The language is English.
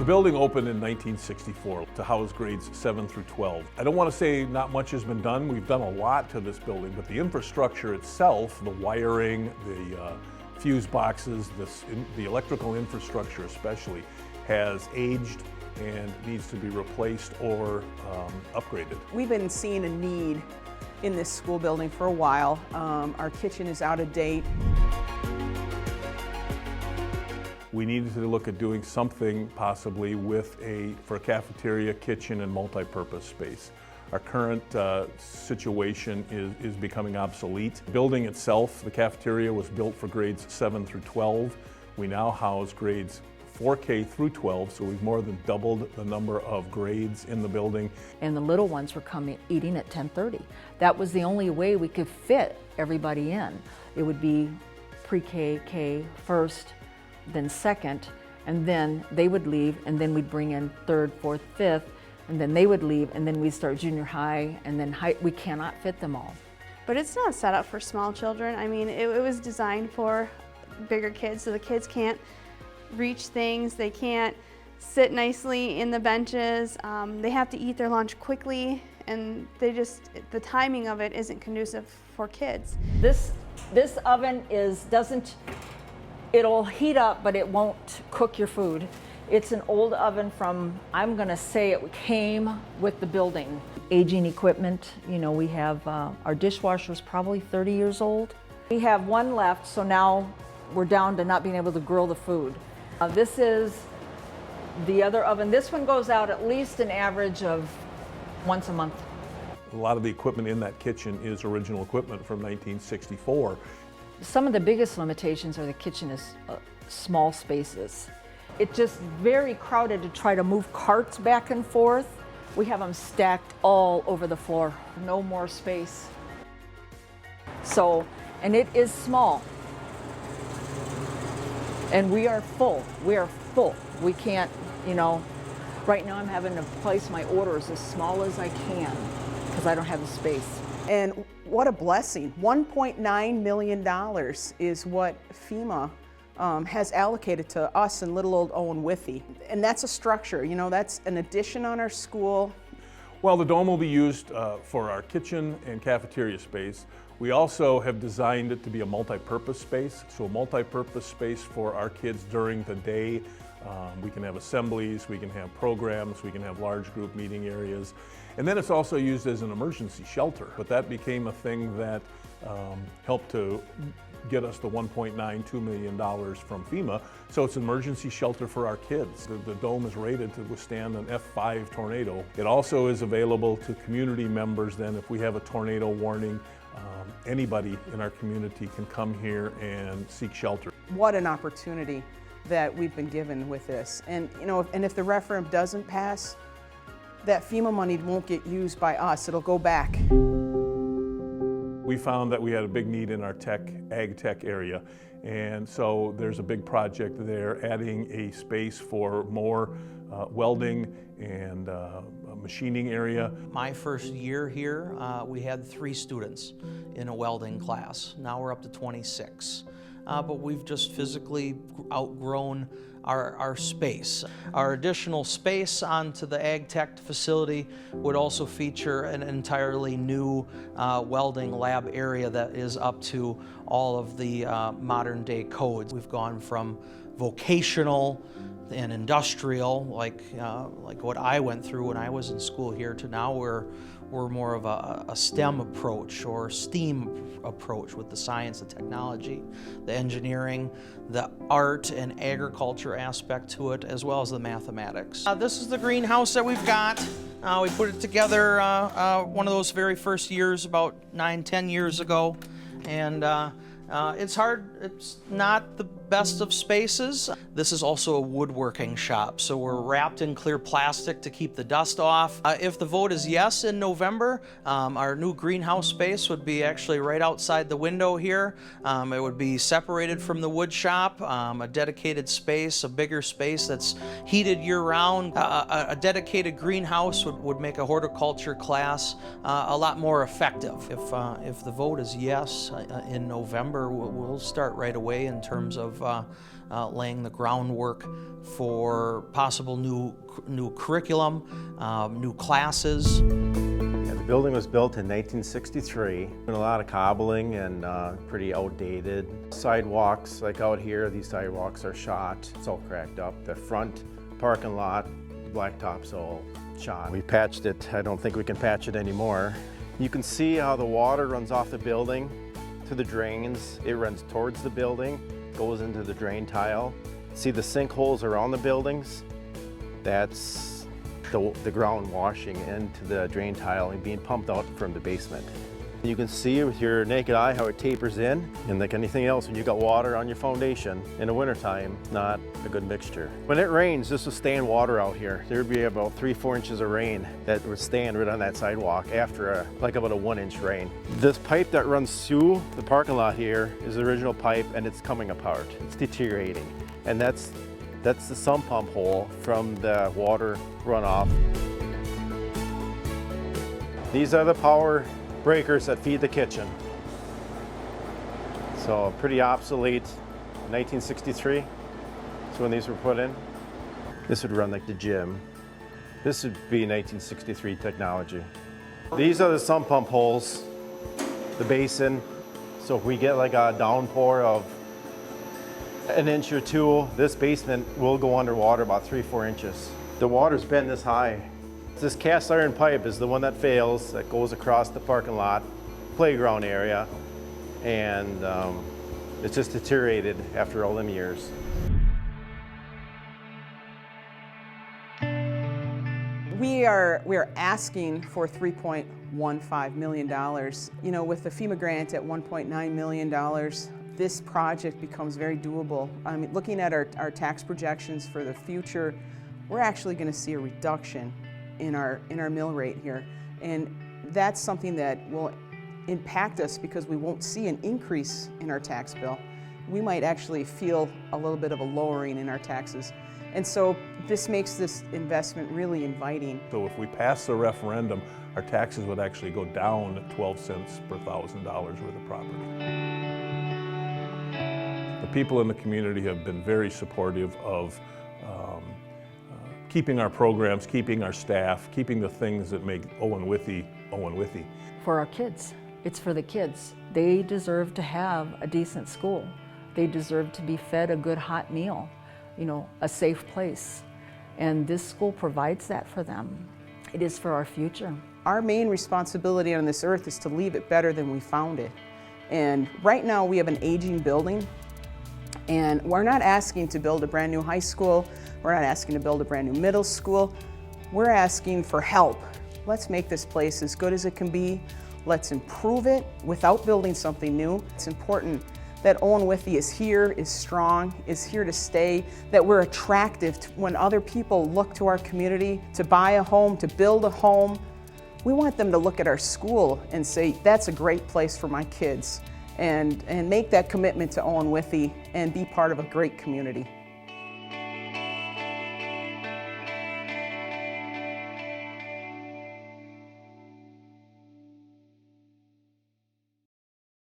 The building opened in 1964 to house grades 7 through 12. I don't want to say not much has been done. We've done a lot to this building, but the infrastructure itself, the wiring, the fuse boxes, the electrical infrastructure especially, has aged and needs to be replaced or upgraded. We've been seeing a need in this school building for a while. Our kitchen is out of date. We needed to look at doing something possibly for a cafeteria, kitchen, and multi-purpose space. Our current situation is becoming obsolete. The building itself, the cafeteria, was built for grades 7 through 12. We now house grades 4K through 12, so we've more than doubled the number of grades in the building. And the little ones were coming eating at 10:30. That was the only way we could fit everybody in. It would be pre-K, K first, then second, and then they would leave, and then we'd bring in third, fourth, fifth, and then they would leave, and then we'd start junior high, and then high. We cannot fit them all. But it's not set up for small children. I mean, it was designed for bigger kids, so the kids can't reach things, they can't sit nicely in the benches, they have to eat their lunch quickly, and the timing of it isn't conducive for kids. This oven it'll heat up, but it won't cook your food. It's an old oven from, I'm gonna say it came with the building. Aging equipment, you know, we have, our dishwasher's probably 30 years old. We have one left, so now we're down to not being able to grill the food. This is the other oven. This one goes out at least an average of once a month. A lot of the equipment in that kitchen is original equipment from 1964. Some of the biggest limitations are the kitchen is small spaces. It's just very crowded to try to move carts back and forth. We have them stacked all over the floor. No more space. So, and it is small. And we are full. We are full. We can't, you know, right now I'm having to place my orders as small as I can because I don't have the space. And what a blessing. $1.9 million is what FEMA has allocated to us in little old Owen, Withee. And that's a structure, you know, that's an addition on our school. Well, the dome will be used for our kitchen and cafeteria space. We also have designed it to be a multi-purpose space, so a multi-purpose space for our kids during the day. We can have assemblies, we can have programs, we can have large group meeting areas. And then it's also used as an emergency shelter, but that became a thing that helped to get us the $1.92 million from FEMA. So it's an emergency shelter for our kids. The dome is rated to withstand an F5 tornado. It also is available to community members then if we have a tornado warning. Anybody in our community can come here and seek shelter. What an opportunity that we've been given with this. And you know, if the referendum doesn't pass, that FEMA money won't get used by us, it'll go back. We found that we had a big need in our ag tech area, and so there's a big project there adding a space for more welding and a machining area. My first year here, we had 3 students in a welding class. Now we're up to 26. But we've just physically outgrown our space. Our additional space onto the Ag Tech facility would also feature an entirely new welding lab area that is up to all of the modern day codes. We've gone from vocational and industrial, like what I went through when I was in school here, to now we're more of a STEM approach or STEAM approach with the science and technology, the engineering, the art and agriculture aspect to it, as well as the mathematics. This is the greenhouse that we've got. We put it together one of those very first years, about 9-10 years ago, and it's hard. It's not the best of spaces. This is also a woodworking shop, so we're wrapped in clear plastic to keep the dust off. If the vote is yes in November, our new greenhouse space would be actually right outside the window here. It would be separated from the wood shop, a dedicated space, a bigger space that's heated year-round. A dedicated greenhouse would make a horticulture class a lot more effective. If the vote is yes in November, we'll start right away in terms of laying the groundwork for possible new curriculum, new classes. The building was built in 1963. A lot of cobbling and pretty outdated. Sidewalks, like out here, these sidewalks are shot. It's all cracked up. The front parking lot, blacktop's all shot. We patched it. I don't think we can patch it anymore. You can see how the water runs off the building to the drains. It runs towards the building, goes into the drain tile. See the sinkholes around the buildings? That's the ground washing into the drain tile and being pumped out from the basement. You can see with your naked eye how it tapers in, and like anything else, when you got water on your foundation in the wintertime, not a good mixture. When it rains, this will stand water out here. There'd be about 3-4 inches of rain that would stand right on that sidewalk after like about a 1-inch rain. This pipe that runs through the parking lot here is the original pipe, and it's coming apart. It's deteriorating, and that's the sump pump hole from the water runoff. These are the power breakers that feed the kitchen. So pretty obsolete, 1963. So when these were put in, this would run like the gym. This would be 1963 technology. These are the sump pump holes, the basin. So if we get like a downpour of 1 inch or 2, this basement will go underwater about 3-4 inches. The water's been this high. This cast iron pipe is the one that fails, that goes across the parking lot, playground area, and it's just deteriorated after all them years. We are asking for $3.15 million. You know, with the FEMA grant at $1.9 million, this project becomes very doable. I mean, looking at our tax projections for the future, we're actually going to see a reduction in our mill rate here, and that's something that will impact us because we won't see an increase in our tax bill. We might actually feel a little bit of a lowering in our taxes, and so this makes this investment really inviting. So if we pass the referendum, our taxes would actually go down 12 cents per $1,000 worth of property. The people in the community have been very supportive of keeping our programs, keeping our staff, keeping the things that make Owen Withee Owen Withee. For our kids, it's for the kids. They deserve to have a decent school. They deserve to be fed a good hot meal, you know, a safe place. And this school provides that for them. It is for our future. Our main responsibility on this earth is to leave it better than we found it. And right now we have an aging building, and we're not asking to build a brand new high school. We're not asking to build a brand new middle school. We're asking for help. Let's make this place as good as it can be. Let's improve it without building something new. It's important that Owen Withee is here, is strong, is here to stay, that we're attractive when other people look to our community to buy a home, to build a home. We want them to look at our school and say, that's a great place for my kids, and make that commitment to Owen Withee and be part of a great community.